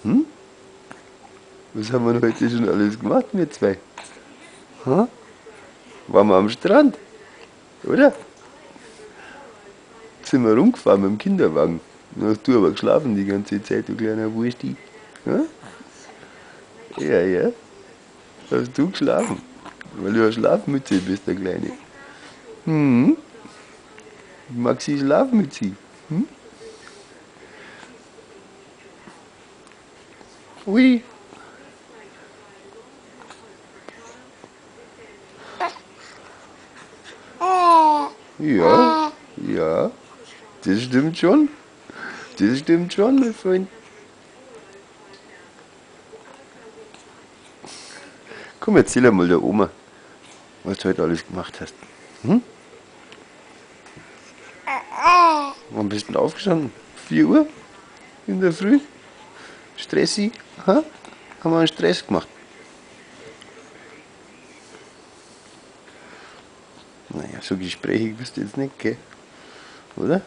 Hm? Was haben wir heute schon alles gemacht, wir zwei? Hm? Waren wir am Strand? Oder? Sind wir rumgefahren mit dem Kinderwagen. Dann hast du aber geschlafen die ganze Zeit, du kleiner Wursti. Hm? Ja, ja. Hast du geschlafen? Weil du eine Schlafmütze bist, der Kleine. Hm? Maxi Schlafmütze. Hm? Ui. Ja, ja. Das stimmt schon. Das stimmt schon, mein Freund. Komm, erzähl einmal der Oma, was du heute alles gemacht hast. Hm? Wann bist du denn aufgestanden? 4 Uhr in der Früh? Stressi? Ha? Haben wir einen Stress gemacht? Naja, so gesprächig bist du jetzt nicht, gell? Oder?